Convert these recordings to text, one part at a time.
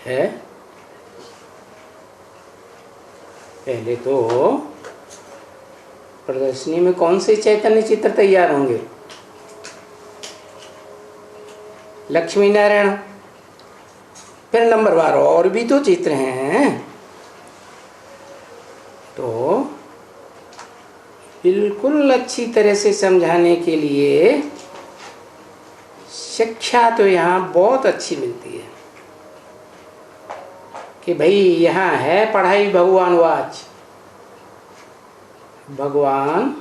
है। पहले तो प्रदर्शनी में कौन से चैतन्य चित्र तैयार होंगे? लक्ष्मी नारायण। फिर नंबरवार और भी तो चित्र हैं। तो बिल्कुल अच्छी तरह से समझाने के लिए शिक्षा तो यहाँ बहुत अच्छी मिलती है कि भाई यहाँ है पढ़ाई भगवानवाच। भगवान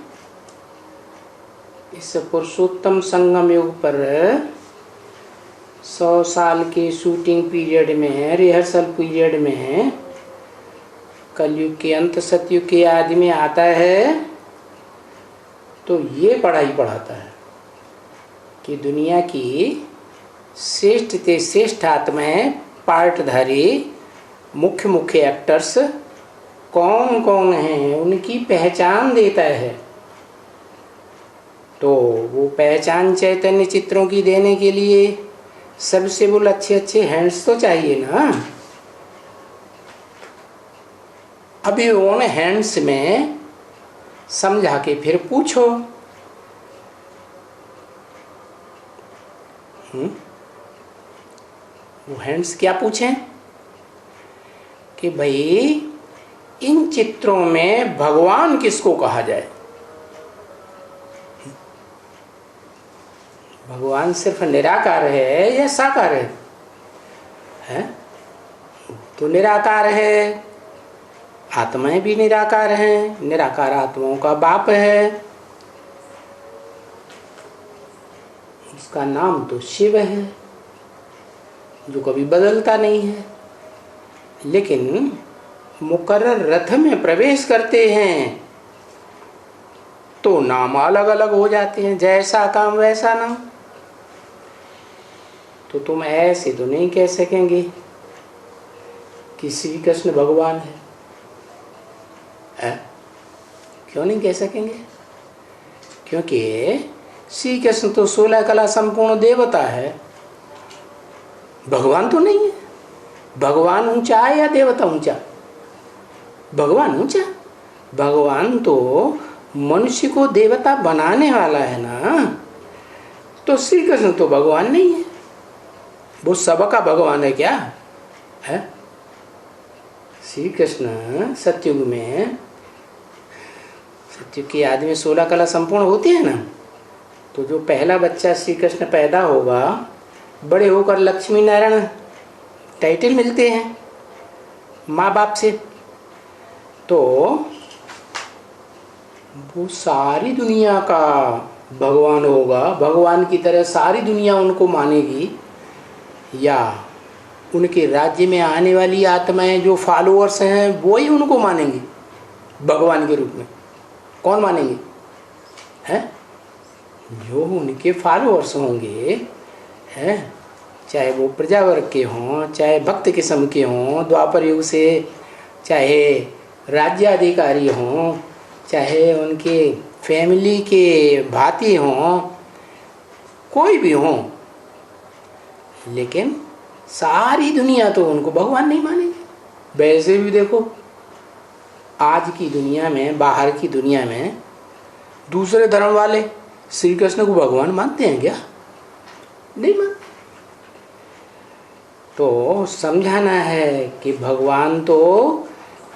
इस पुरुषोत्तम संगम युग पर 100 साल के शूटिंग पीरियड में, रिहर्सल पीरियड में, कलयुग के अंत सतयुग के आदि में आता है तो ये पढ़ाई पढ़ाता है कि दुनिया की श्रेष्ठ से श्रेष्ठ आत्माएं, पार्टधारी, मुख्य मुख्य एक्टर्स कौन कौन हैं, उनकी पहचान देता है। तो वो पहचान चैतन्य चित्रों की देने के लिए सबसे बोल अच्छे अच्छे हैंड्स तो चाहिए ना। अभी उन हैंड्स में समझा के फिर पूछो। वो हैंड्स क्या पूछें कि भाई इन चित्रों में भगवान किसको कहा जाए? भगवान सिर्फ निराकार है या साकार है? तो निराकार है, आत्माएं भी निराकार हैं, निराकार आत्माओं का बाप है, उसका नाम तो शिव है जो कभी बदलता नहीं है। लेकिन मुकर्रर रथ में प्रवेश करते हैं तो नाम अलग अलग हो जाते हैं, जैसा काम वैसा नाम। तो तुम ऐसे तो नहीं कह सकेंगे कि श्री कृष्ण भगवान है? क्यों नहीं कह सकेंगे? क्योंकि श्री कृष्ण तो 16 कला संपूर्ण देवता है, भगवान तो नहीं है। भगवान ऊंचा है या देवता ऊंचा? भगवान ऊंचा। भगवान तो मनुष्य को देवता बनाने वाला है ना। तो श्री कृष्ण तो भगवान नहीं है, वो सबका भगवान है क्या है? श्री कृष्ण सतयुग में, सतयुग की आदि में 16 कला संपूर्ण होती है ना। तो जो पहला बच्चा श्री कृष्ण पैदा होगा, बड़े होकर लक्ष्मी नारायण टाइटल मिलते हैं माँ बाप से। तो वो सारी दुनिया का भगवान होगा, भगवान की तरह सारी दुनिया उनको मानेगी, या उनके राज्य में आने वाली आत्माएं जो फॉलोअर्स हैं वो ही उनको मानेंगी भगवान के रूप में? कौन मानेंगे? हैं? जो उनके फॉलोअर्स होंगे, हैं, चाहे वो प्रजावर्ग के हों, चाहे भक्त किस्म के हों द्वापर युग से, चाहे राज्याधिकारी हों, चाहे उनके फैमिली के भाती हों, कोई भी हों, लेकिन सारी दुनिया तो उनको भगवान नहीं मानेगी। वैसे भी देखो आज की दुनिया में, बाहर की दुनिया में दूसरे धर्म वाले श्री कृष्ण को भगवान मानते हैं क्या? नहीं मानते। तो समझाना है कि भगवान तो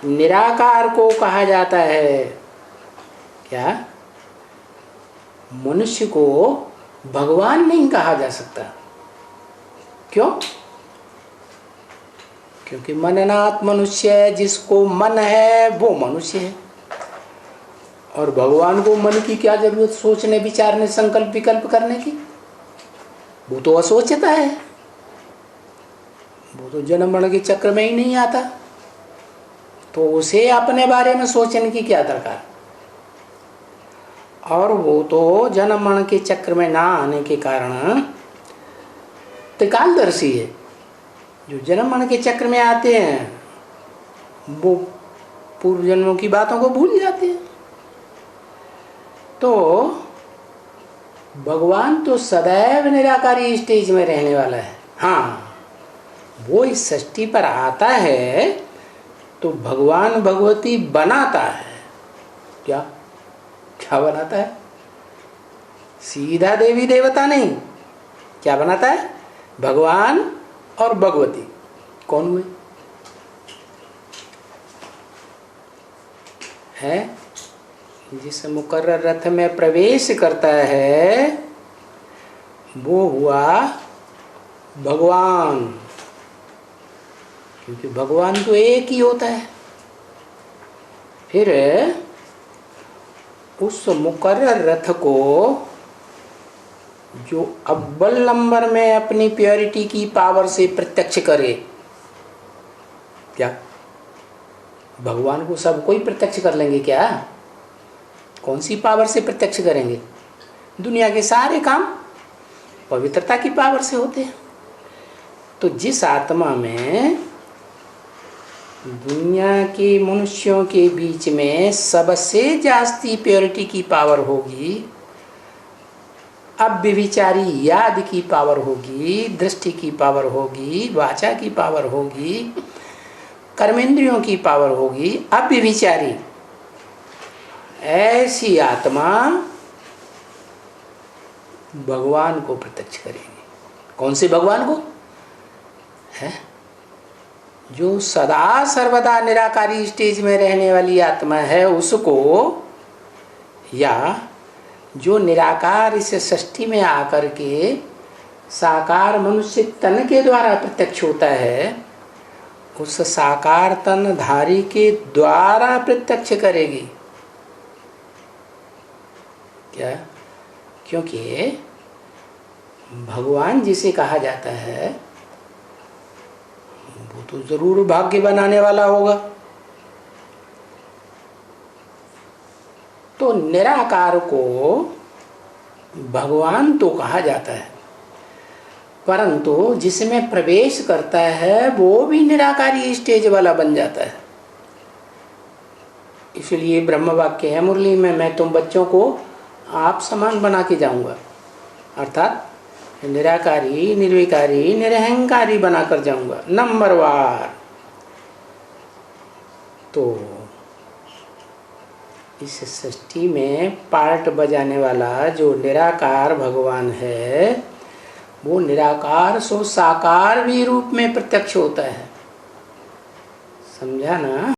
निराकार को कहा जाता है। क्या? मनुष्य को भगवान नहीं कहा जा सकता। क्यों? क्योंकि मननात् मनुष्य है, जिसको मन है वो मनुष्य है। और भगवान को मन की क्या जरूरत सोचने, विचारने, संकल्प विकल्प करने की? वो तो असोचता है, वो तो जन्म मरण के चक्र में ही नहीं आता, तो उसे अपने बारे में सोचने की क्या दरकार? और वो तो जन्म मरण के चक्र में ना आने के कारण त्रिकालदर्शी है। जो जन्म मरण के चक्र में आते हैं वो पूर्व जन्मों की बातों को भूल जाते हैं। तो भगवान तो सदैव निराकारी स्टेज में रहने वाला है। हाँ, वो इस सृष्टि पर आता है तो भगवान भगवती बनाता है। क्या क्या बनाता है? सीधा देवी देवता नहीं, क्या बनाता है? भगवान और भगवती कौन हुए? है जिस मुकर्रर रथ में प्रवेश करता है वो हुआ भगवान, क्योंकि भगवान तो एक ही होता है। फिर उस मुकर्रर रथ को जो अव्वल नंबर में अपनी प्योरिटी की पावर से प्रत्यक्ष करे, क्या भगवान को सब कोई प्रत्यक्ष कर लेंगे क्या? कौन सी पावर से प्रत्यक्ष करेंगे? दुनिया के सारे काम पवित्रता की पावर से होते हैं। तो जिस आत्मा में दुनिया के मनुष्यों के बीच में सबसे जास्ती प्योरिटी की पावर होगी, अव्यभिचारी याद की पावर होगी, दृष्टि की पावर होगी, वाचा की पावर होगी, कर्मेंद्रियों की पावर होगी, अव्यभिचारी, ऐसी आत्मा भगवान को प्रत्यक्ष करेगी। कौन से भगवान को? है जो सदा सर्वदा निराकारी स्टेज में रहने वाली आत्मा है उसको, या जो निराकार इस सृष्टि में आकर के साकार मनुष्य तन के द्वारा प्रत्यक्ष होता है, उस साकार तन धारी के द्वारा प्रत्यक्ष करेगी। क्या? क्योंकि भगवान जिसे कहा जाता है वो तो जरूर भाग्य बनाने वाला होगा। तो निराकार को भगवान तो कहा जाता है, परंतु जिसमें प्रवेश करता है वो भी निराकारी स्टेज वाला बन जाता है। इसलिए ब्रह्म वाक्य है मुरली में, मैं तुम बच्चों को आप समान बना के जाऊंगा, अर्थात निराकारी निर्विकारी निरहंकारी बनाकर जाऊंगा नंबरवार। तो इस सृष्टि में पार्ट बजाने वाला जो निराकार भगवान है वो निराकार सो साकार भी रूप में प्रत्यक्ष होता है। समझा ना?